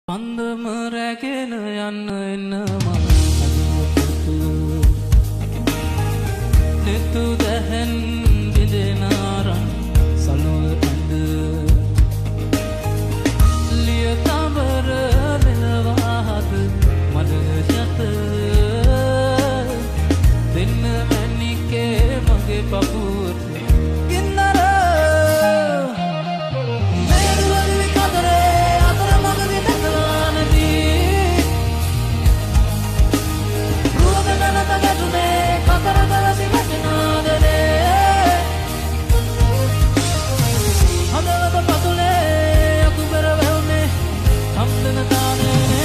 අන්දම රැගෙන යන්න එන්නවා නෙතු දැහැන් බිඳෙනාරන් සලුව ඇඳ ලිය තඹර වෙනවාහද මඩ යත දෙන්න මැනිකේ මගේ පපුවට I'm